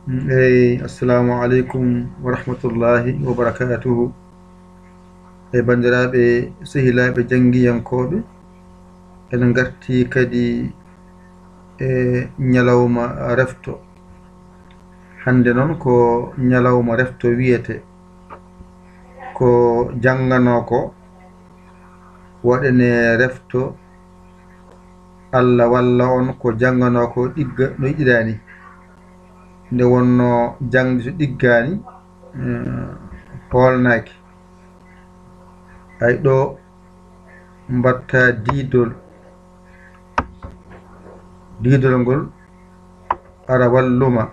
assalamu alaikum wa rahmatullahi wa barakatuhu. Bandiraɓe sehilaɓe jangiyankoɓe, en garti kadi ñalawma refto. Hande noon ko ñalawma refto wiyete, ko jangano ko waɗane refto. Allah walla on ko jangano ko ɗigga no yiɗirani. Nde wonno jangde so ɗiggani holnaki. Hay ɗo mbatta diidol ngol ara walluma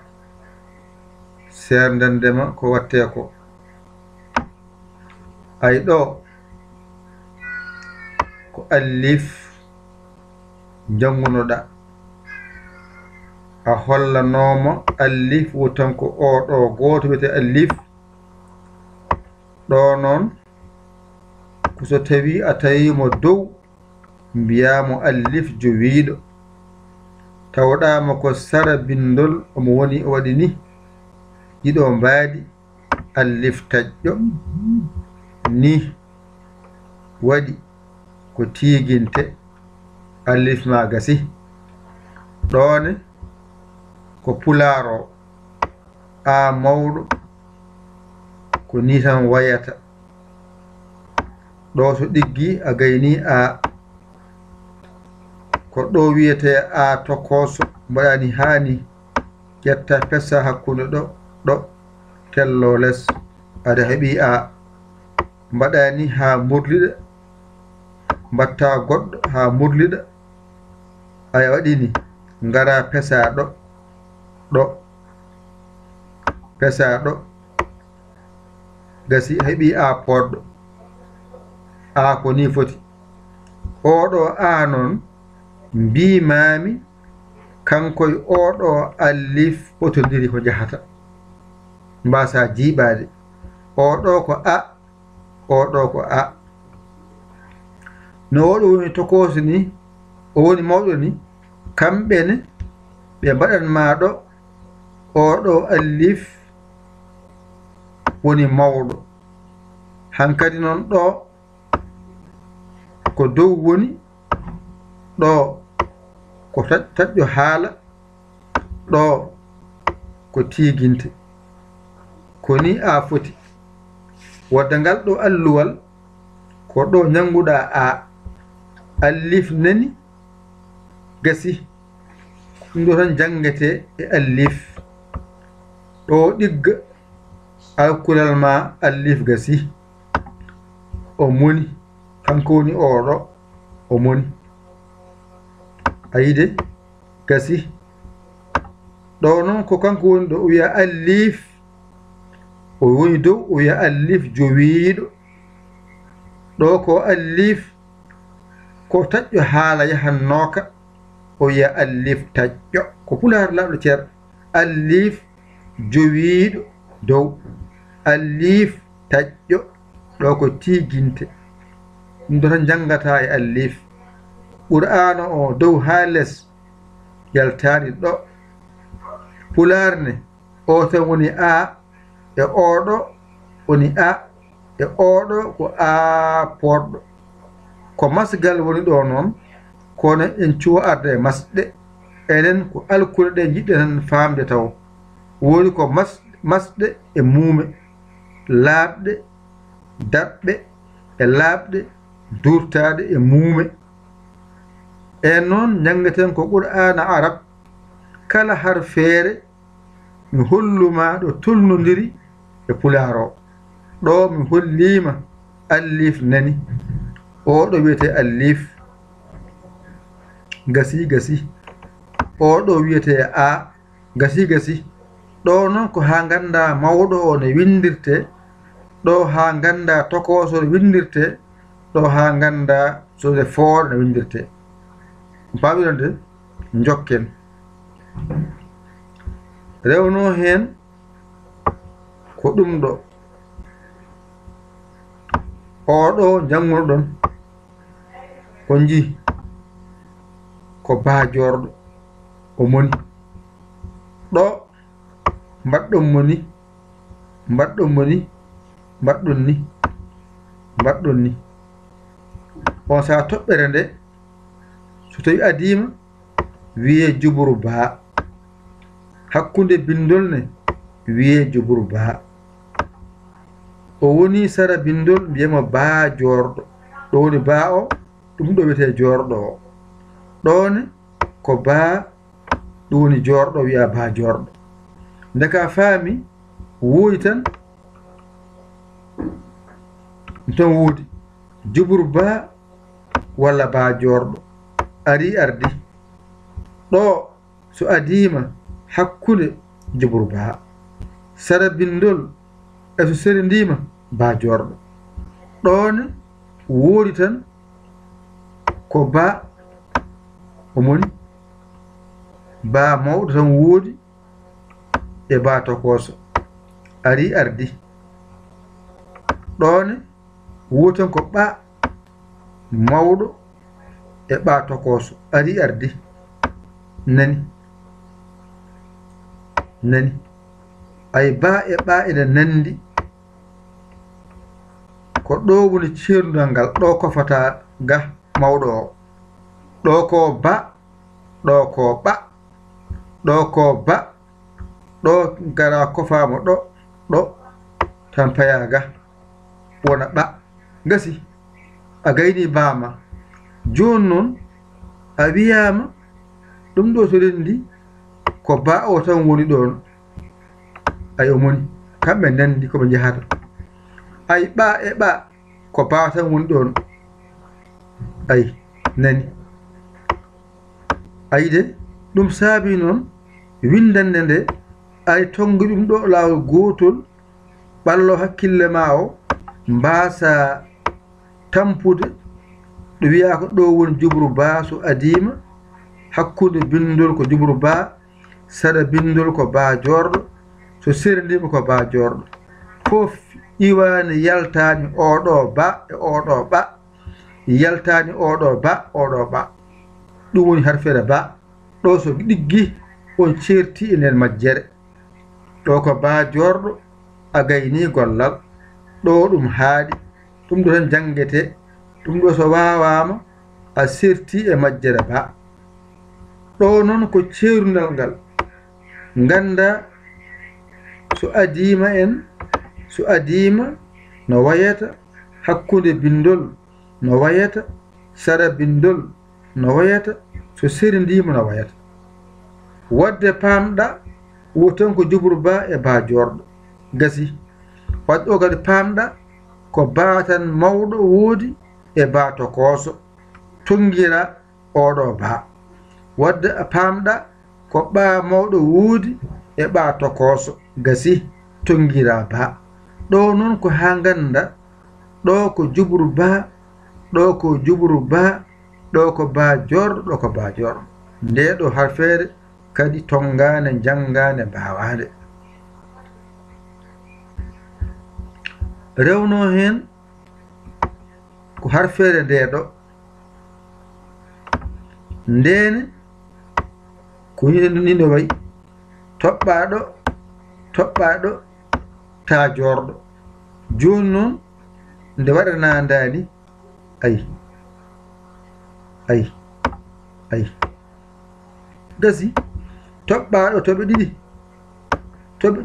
serdandema ko watte ko. Hay ɗo ko allif jangunoɗa, a hollanoma allif wotan ko oɗo goto wiyete allif. ɗo noon ko so tawi a tawimo dow mbiyamo allif jowiɗo, tawɗama ko sara bindol omo woni o waɗi ni, ɗiɗo mbaadi allif taƴƴo ni waɗi ko tiginte allif ma gasi. ɗone ko pularo a mawɗo ko ni tan wayata. ɗo so ɗiggi a gayni a, ko ɗo wiyete a tokoso mbaɗani hani ƴetta pessa hakkude ɗo tello less, aɗa heeɓi a mbaɗani ha murliɗa, mbatta goɗɗo ha murliɗa, aya waɗini ngara pesa ɗo pesa ɗo gasi heeɓi a poɗɗo. A ko ni foti. oɗo a noon mbimami kankoye oɗo allif ɓotodiri ko jahata, mbasa jiiɓade. oɗo ko a, oɗo ko a. no oɗo woni tokoso ni, o woni mawɗo ni, kamɓene ɓe mbaɗanma ɗo oɗo allif woni mawɗo. hankadi noon ɗo ko dow woni, ɗo ko taƴƴo haala, ɗo ko tiginte. koni a foti wadda ngal ɗo alluwal ko ɗo ñanguɗa a, allif nani gasi. ɗum ɗo tan jangete e allif. ɗo ɗigga alkulal ma allif gasi, o moni, kanko woni oɗo o moni. ayide gasi. ɗo noon ko kanko woni ɗo o wiya allif, o woni dow o wiya allif jowiɗo. ɗo ko allif ko taƴƴo haala yahannoka, o wiya allif taƴƴo. ko pular laɗo ceer, allif jowiɗo dow, allif taƴƴo. ɗo ko tiginte. ɗum ɗo tan jangata e allif. qur'ana o dow ha less yaltaɗi ɗo. pularne o tan woni a, e oɗo woni a, e oɗo ko a poɗɗo. ko masgal woni ɗo noon, kono en cuwa arde e masɗe. enen ko alkule ɗe jiɗɗe tan famde taw. woni ko masɗe e muume, laaɓɗe daɓɓe e laaɓɗe durtade e muume. en noon jangeten ko qur'ana arab. kala har feere mi holluma ɗo tolnodiri e pularo. ɗo mi hollima allif nani, oɗo wiyete allif gasi. oɗo wiyete a gasi. ɗo noon ko ha ganda mawɗo o no windirte, ɗo ha ganda tokoso no windirte, ɗo ha ganda sode foore no windirte. pamirande jokken rewno hen ko ɗum ɗo. oɗo jangunoɗon ko ji ko baajorɗo o moni. ɗo mbaɗɗon mo ni mbaɗɗon mo ni mbaɗɗon ni mbaɗɗon ni on saa toɓɓere nde so tawi adima wiye juburu baa hakkunde bindol ne wiye juburu baa o woni sara bindol mbiyamo baa jorɗo ɗo woni baa o ɗum ɗo wiyete jorɗo o ɗone ko baa ɗum woni jorɗo wiya baa jorɗo ndeka faami woodi tan ton woodi juburu baa walla baa jorɗo ari ardi ɗo so adima hakkunde juburu baa sara bindol e so serindima baa jorɗo ɗone woodi tan ko baa omoni baa mawɗo tan woodi e baa tokoso ari ardi ɗone woodi tan ko ɓaa mawɗo e ɓaa tokoso ari ardi nani nani ay baa e ɓaa ene nandi ko ɗo woni ceerdungal ngal ɗo kofata ga mawɗo o ɗo ko ba ɗo ko ɓa ɗo ko ba ɗo gara kofama ɗo tan paya ga wona ɓa gasi a gayni bama joni noon a wiyama ɗum ɗo to rendi ko ba o tan woni ɗon ay o moni kamɓe nandi koɓe jahata ay ɓa e ɓa ko ba tan woni ɗon ay nani ayi de ɗum saabi noon windande nde ay tongi ɗum ɗo laawol gotol ɓallo hakkille ma o mbasa tampude ɗo wiya ko ɗo woni jubru baa so adima hakkude bindol ko jubru baa saɗa bindol ko baa jorɗo so serndima ko baa jorɗo fof iwani yaltani oɗo ba e oɗo ɓa yaltani oɗo ba oɗo ɓa ɗum woni harfere ba ɗo so ɗiggi on certi e nder majjere ɗo ko baa jorɗo a gayni gollal ɗo ɗum haaɗi ɗum ɗo tan jangete ɗum ɗo so wawama a serti e majjere ba ɗo noon ko ceerunal ngal ganda so adima en so adima no wayata hakkude bindol no wayata sara bindol no wayata so serindima no wayata wadde pamɗa wotan ko jubru ba e baa jorɗo gasi wadde o kadi pamɗa ko baa tan mawɗo woodi e baa tokoso tongira oɗo baa wadde a pamɗa ko ɓaa mawɗo woodi e ɓaa tokoso gasi tongira baa ɗo noon ko ha ganda ɗo ko jubru baa ɗo ko jubru baa ɗo ko baa jorɗo ɗo ko baa jorɗo nde ɗo harfere kadi tongane jangane mbawade rewno hen ko harfere nde ɗo ndene ko ni no wayi toɓɓaɗo ta jorɗo joni noon nde waɗana ndani ayi gasi toɓɓaɗo toɓe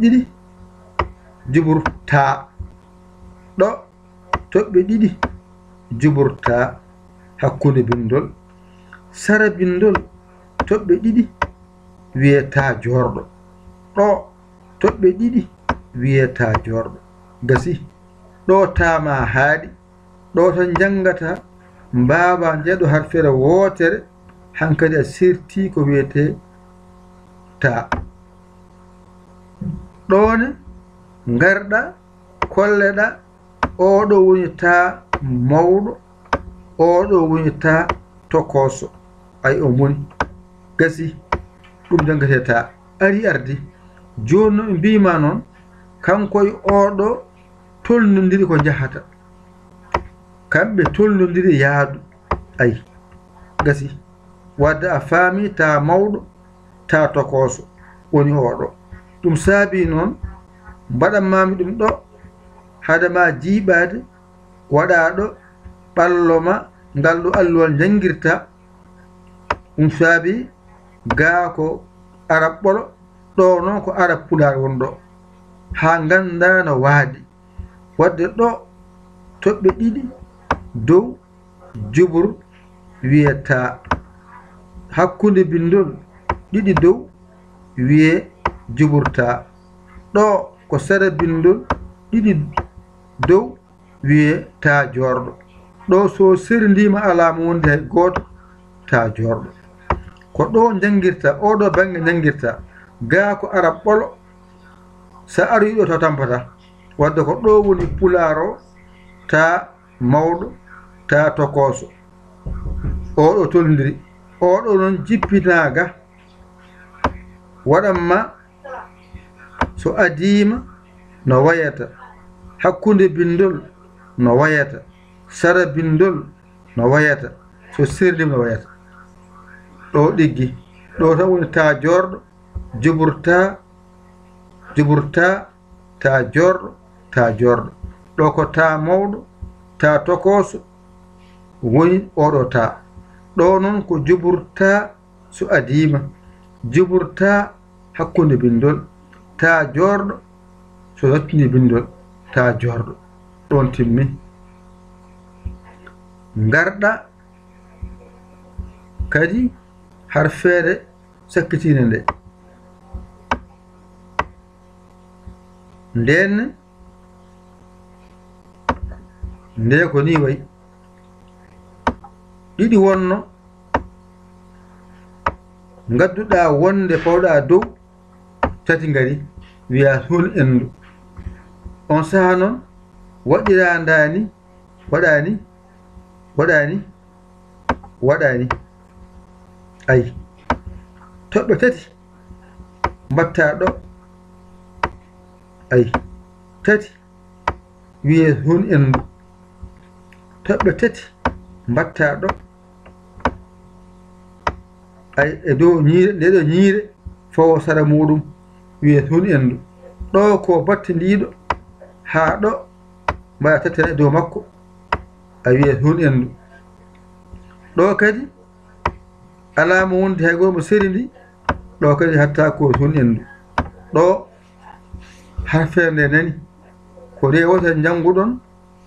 ɗiɗi jubur ta ɗo toɓɓe ɗiɗi jubur ta hakkude bindol sara bindol toɓɓe ɗiɗi wiyeta jorɗo ɗo toɓɓe ɗiɗi wiyeta jorɗo gasi ɗo tama haaɗi ɗo tan jangata mbaba jeeɗo harfere wootere hankadi a serti ko wiyete ta ɗone garɗa kolleɗa oɗo woni ta mawɗo oɗo woni ta tokoso ay o moni gasi ɗum jangate ta ari ardi joni no ɓe mbima noon kankoye oɗo tolnodiri ko jahata kamɓe tolnodiri yaadu ay gasi wadde a faami ta mawɗo ta tokoso woni oɗo ɗum saabi noon mbaɗanmami ɗum ɗo hadama jiiɓade waɗa ɗo ɓallo ma ngal ɗo alluwal jangirta ɗum saabi gaa ko arab ɓolo ɗo noon ko arab pular wonɗo ha ganda no waadi wadde ɗo toɓɓe ɗiɗi dow jubur wiyata hakkunde bindol ɗiɗi dow wiye juburta ɗo ko sara bindol ɗiɗi dow wiye ta jorɗo ɗo so serndima alama wonde hay goto ta jorɗo ko ɗo jangirta oɗo banggue jangirta gaa ko arab ɓolo sa ari ɗo taw tampata wadde ko ɗo woni pularo ta mawɗo ta tokoso oɗo toldiri oɗo noon jippinaga waɗanma so adima no wayata hakkunde bindol no wayata sara bindol no wayata so sirdim no wayata ɗo ɗiggi ɗo tan woni ta jorɗo juburta ta jorɗo ta jorɗo ɗo ko ta mawɗo ta tokoso woni oɗo ta ɗo noon ko juburta so adima juburta hakkunde bindol ta jorɗo so yattini bindol ta jorɗo ɗon timmi garɗa kadi har feere sakkitine nde nden nde ko ni way ɗiɗi wonno gadduɗa wonde pawɗa dow tati ngari wiya hun endu on saha noon waɗira ndani waɗani ay toɓɓe tati mbatta ɗo ay tati wiye hun endu toɓɓe tati mbatta ɗo ay e dow ñiire ndeɗo ñiire fawo sara muɗum wiye hun endu ɗo ko batte ndiɗo ha ɗo mbaɗa tattana e dow makko a wiye hun endu ɗo kadi alama wonde hay goto mo seri ndi ɗo kadi hatta ko hun endu ɗo har feerde nani ko nde woten jannguɗon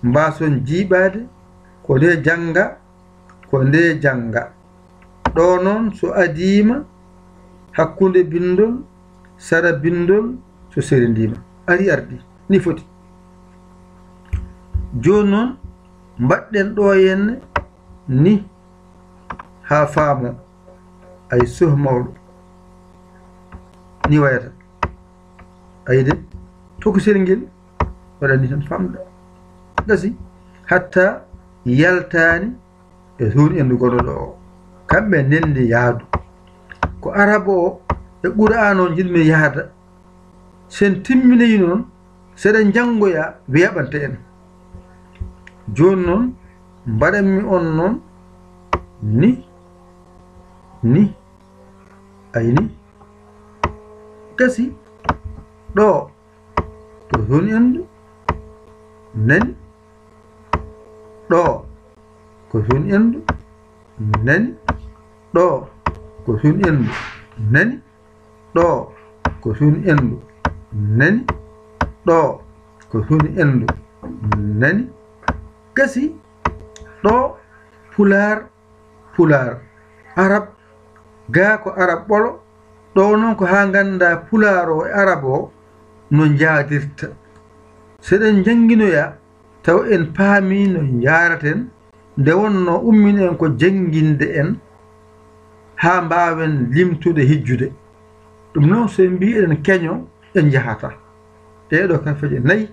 mbason jiiɓade ko nde janga ɗo noon so adima hakkunde bindol sara bindol so serindima ari ardi ni foti joni noon mbaɗɗen ɗo henne ni ha faamo ay soh mawɗo ni wayata ayde tokosel ngel waɗani tan famɗa gasi hatta yaltani e hun endu goɗoɗo o kamɓe nelni yaadu ko araba o e qur'an o jinmi yaada sen timminayi noon seɗen janngoya weeɓanta en joni noon mbaɗanmi on noon ni ayni gasi ɗo ko hun endu nani ɗo ko hun endu nani ɗo ko hun endu nani ɗo ko hun endu nani ɗo ko hun endu nani gasi ɗo pular arab ga ko arab ɓolo ɗo noon ko ha ganda pular o e arab o no jaadirta seɗen jannginoya taw en paami no jaraten nde wonno umminen ko jannginde en ha mbawen limtude hijjude ɗum noon so en mbi eɗen keño en jahata ɗeɗo kafeje nayi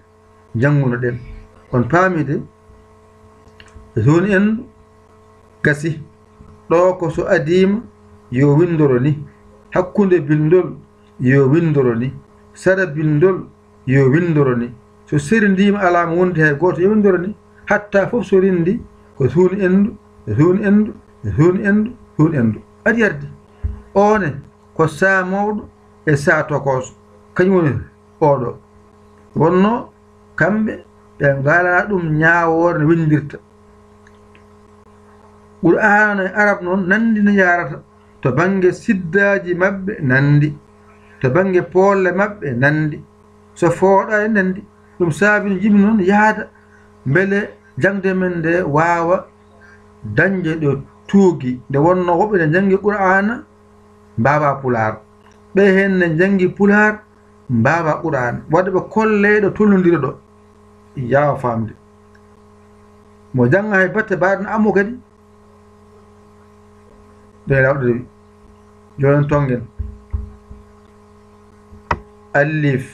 jannguno ɗen on paamide zone en gasi ɗo ko so adima yo windoro ni hakkunde bindol yo windoro ni sara bindol yo windoro ni so serindima alama wonde hay goto yo windoro ni hatta fof so rindi ko hun endu adi ardi one ko sa mawɗo e sa tokoso kañum woni oɗo wonno kamɓe ɓe ngala ɗum ñaawore no windirta qur'ana e arab noon nandi no yarata to bange siddaji maɓɓe nandi to bange polle maɓɓe nandi so fooɗa e nandi ɗum saabi no jimi noon yaada beele jangde men nde waawa dañde ɗo tuugi nde wonno woɓɓe ne jangi qur'ana mbawa pular ɓe hen ne jangi pular mbawa qur'ana wadde ɓe kolleɗo tollodira ɗo yawa famde mo janga hay batte mbaɗno ammo kadi ɓe lawɗo rewi joni tongen alif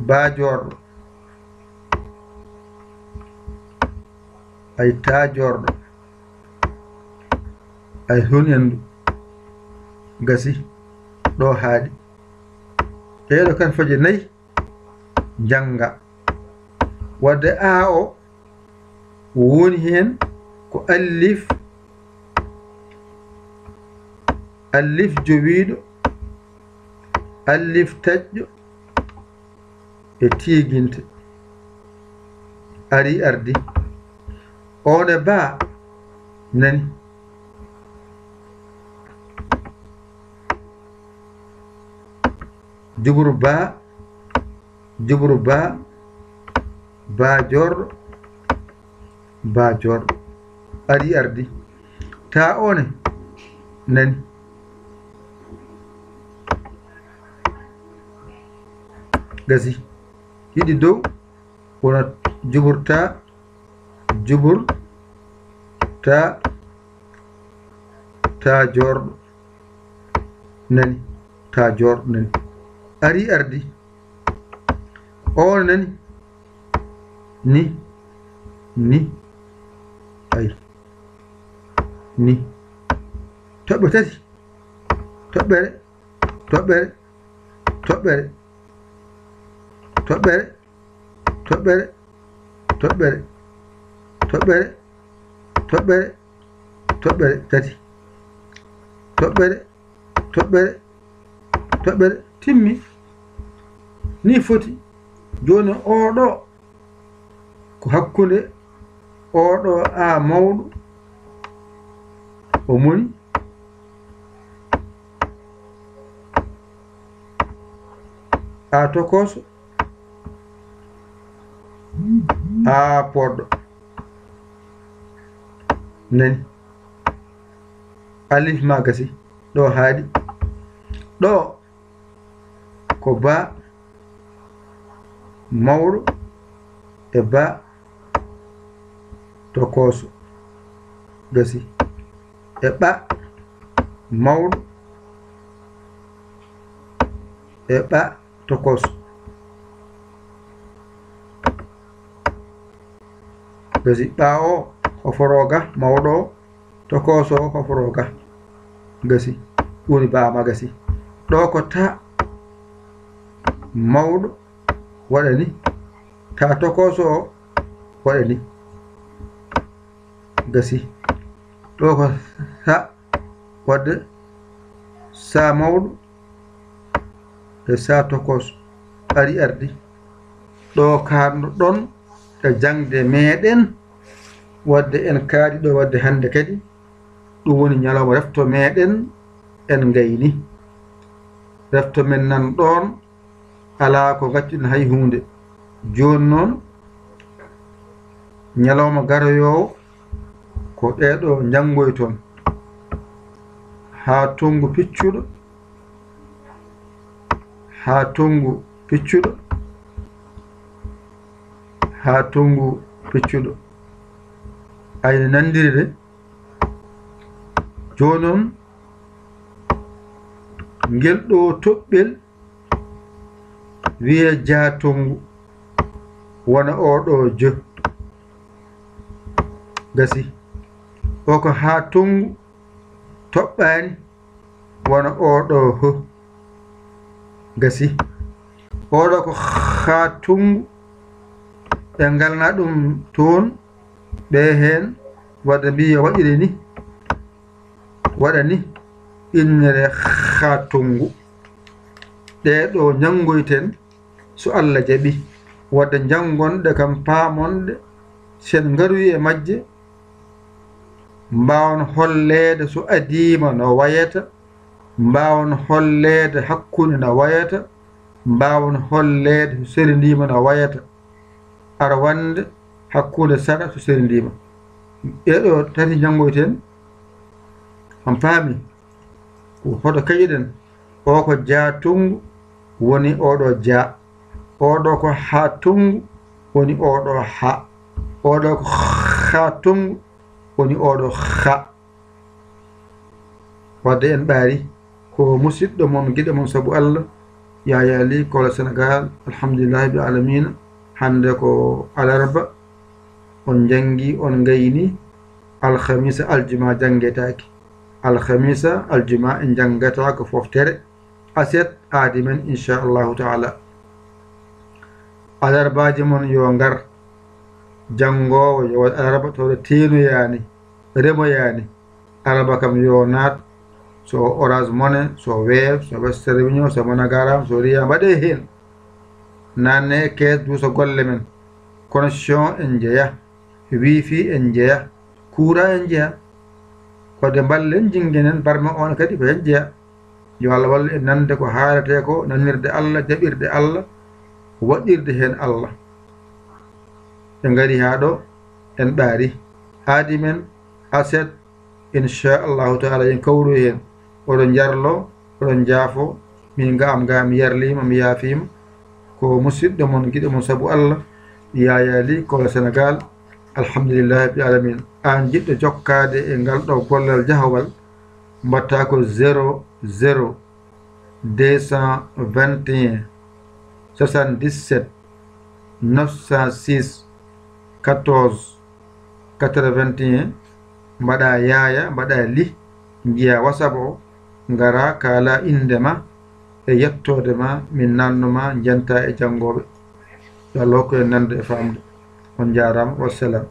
bajorɗo ay tajorɗo ay honendu gasi ɗo haaɗi ɗeɗo kan faje nayyi janga wadde a o woni hen ko alif alif jowiɗo alif taƴƴo e tiiguinte ari ardi one ba nani jubru ba jorɗo ari ardi ta one nani gasi yiɗi dow wona juburta ta jorɗo nani ta jorɗo nani ari ardi on nani ni ay ni toɓɓe tati toɓɓere tati toɓɓere timmi ni foti joni oɗo ko hakkunde oɗo a mawɗo o moni a tokoso a poɗɗo nani alif ma gasi ɗo haaɗi ɗo ko ba mawɗo e ba tokoso gasi e ɓa mawɗo e ɓa tokoso gasi ɓa o hoforoga mawɗo o tokoso o hoforoga gasi woni bama gasi ɗo ko ta mawɗo waɗani ta tokoso o waɗani gasi ɗo ko sa wadde sa mawɗo e sa tokoso ari ardi ɗo karno ɗon e jangde meɗen wadde en kaaɗi ɗo wadde hande kadi ɗum woni ñalawma refto meɗen en gayni refto men nan ɗon ala ko gaccuɗen hay hunde joni noon ñalawma garoyowo ko ɗeɗo janggoy toon ha tongu piccuɗo ha tongu piccuɗo ayne nandiri de joni noon ngel ɗo toɓɓel wiye jatongu wona oɗo je gasi o ko ha tongu toɓɓani wona oɗo ho gasi oɗo ko ha tongu ɓe galna ɗum toon ɓe hen wadde mbiya waɗire ni waɗani innere khatungu ɗeɗo ñangoyten so Allah jaɓi wadde jangonɗe kam paamonɗe sen ngaruyi e majje mbawon hollede so adima no wayata mbawon hollede hakkunde no wayata mbawon hollede so serindima no wayata ara wande hakkunde saɗa so serindima ɗeɗo tati jangoyten on paami ko hoto kaƴiɗen o ko jaatungu woni oɗo jaa oɗo ko ha tungu woni oɗo ha oɗo ko ha tungu woni oɗo ha wadde en ɓaari ko musidɗo mon guiɗo mon saabu Allah Yaya Ly Kola Sénégal alhamdulillahi bi alamina hande ko alarba on jangi on gayni alhamisa aljuma jangetaki alhamisa aljuma en jangataka foftere aset aadi men inchallahu taala alarbaji mon yo ngar jangowo yo waɗ alarba towɗo teenoyani remoyani alarba kam yo naat so Orange Money so Wave so Western Union so Monagaram so Ria mbaɗe hen nanne kees duuso golle men connexion en jeeya wifi en jeeya courant en jeeya kode ballen jingguenen barme on kadi ko hen jeeya yo Allah wallu en nande ko haalete ko nanirde Allah jaɓirde Allah waɗirde hen Allah ɓe ngari ha ɗo en ɓaari haadi men aset inchallahu taala en kawru hen oɗon jarlo oɗon jaafo min ga mi yarlima mi yaafima ko musidɗo mon guiɗo mon saabu Allah Yaya Ly Kola Sénégal alhamdulillahi rabbil alamin an jiɗɗo jokkade e ngal ɗo gollal jahawal mbatta ko 00 221 77 906 14 81 mbaɗa Yaya mbaɗa Ly jiya WhatsApp o ngara kala indema e yettode ma min nannuma jenta e jangoɓe yo Allah hokku en nande e famde on jarama wassalam